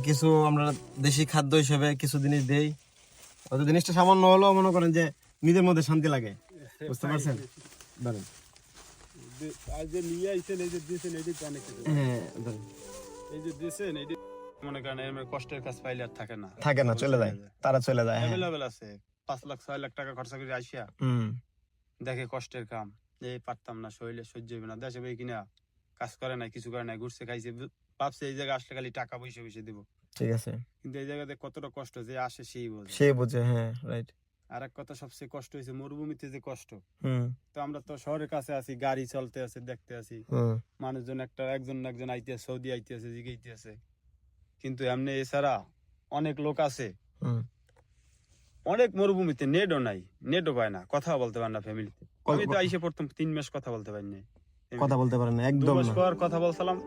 কিছু আমরা দেশি খাদ্য হিসেবে কিছু জিনিস দেই, হয়তো জিনিসটা সামান্য হলেও মনে করেন যে নিজের মধ্যে শান্তি লাগে, বুঝতে পারছেন? ধরেন হ্যাঁ ধরেন মনে করেন কষ্টের কাজ পাইলে আর থাকে না, থাকে না, চলে যায়, তারা চলে যায়। অ্যাভেলেবেল আছে 5 লাখ 6 লাখ টাকা খরচা করে আসিয়া দেখে কষ্টের কাম এই পারতাম না, শরীরে সহ্য হবে না, দেশে ভাই কিনা কাজ করে নাই, কিছু করে নাই, ঘুরছে খাইছে, ভাবছে এই জায়গায় আসলে খালি টাকা পয়সা পয়সা দিব, ঠিক আছে, কিন্তু এই জায়গাতে কতটা কষ্ট যে আসে সেই বোঝে, সে বোঝে। হ্যাঁ রাইট। আর এক কথা সবচেয়ে কষ্ট হয়েছে মরুভূমিতে যে কষ্ট। তো আমরা তো শহরের কাছে আছি, গাড়ি চলতে আছে, দেখতে আছি, মানুষজন একজন আইতে আছে, সৌদি আইতে আছে, জিগাইতে আছে, কিন্তু এমনি এছাড়া অনেক লোক আছে অনেক মরুভূমিতে নেটও নাই, নেটও পায় না, কথা বলতে পারে না ফ্যামিলিতে। আমি তো আইসে প্রথম 3 মাস কথা বলতে পারি না, কথা বলতে পারেন না একদম। 2 মাস পর কথা বলছিলাম,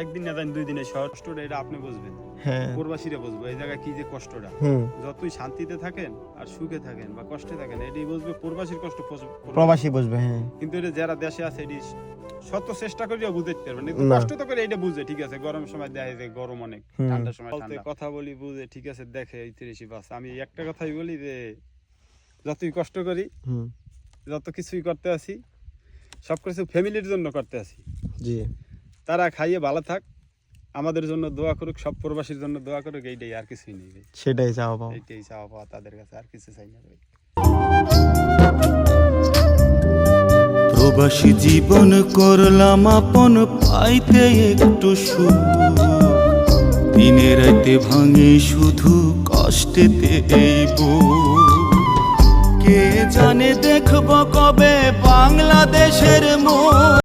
একদিন না জানি 2 দিনে কষ্টটা এটা আপনি বুঝবেন, হ্যাঁ প্রবাসীরা বুঝবো এই জায়গায় কি যে কষ্টটা। যতই শান্তিতে থাকেন আর সুখে থাকেন বা কষ্টে থাকেন, এটাই বুঝবে প্রবাসীর কষ্ট, প্রবাসী বুঝবে। হ্যাঁ কিন্তু এটা যারা দেশে আছে এটি শত চেষ্টা করিয়া বুঝতে পারবেন, কিন্তু কষ্ট তো করে এটা বুঝে, ঠিক আছে, গরম সময় দেখে যে গরম অনেক, ঠান্ডার সময় কথা বলি বুঝে, ঠিক আছে, দেখে 30 বাস। আমি একটা কথাই বলি যে যতই কষ্ট করি, যত কিছুই করতে আসি, সবকিছু ফ্যামিলির জন্য করতে আসি। জি, তারা খাইয়ে ভালো থাক, আমাদের জন্য দোয়া করুক, সব প্রবাসীর জন্য দোয়া করুক, এইটাই, আর কিছুই নেই ভাই। সেটাই চাওয়া পাওয়া, এইটাই চাওয়া পাওয়া তাদের কাছে, আর কিছু চাই না ভাই। প্রবাসী জীবন করলাম আপন, পাইতে একটু সুখ, দিনে রাতে ভাঙে শুধু কষ্টেতে এই বুক। কে জানে দেখব কবে বাংলাদেশের মুখ।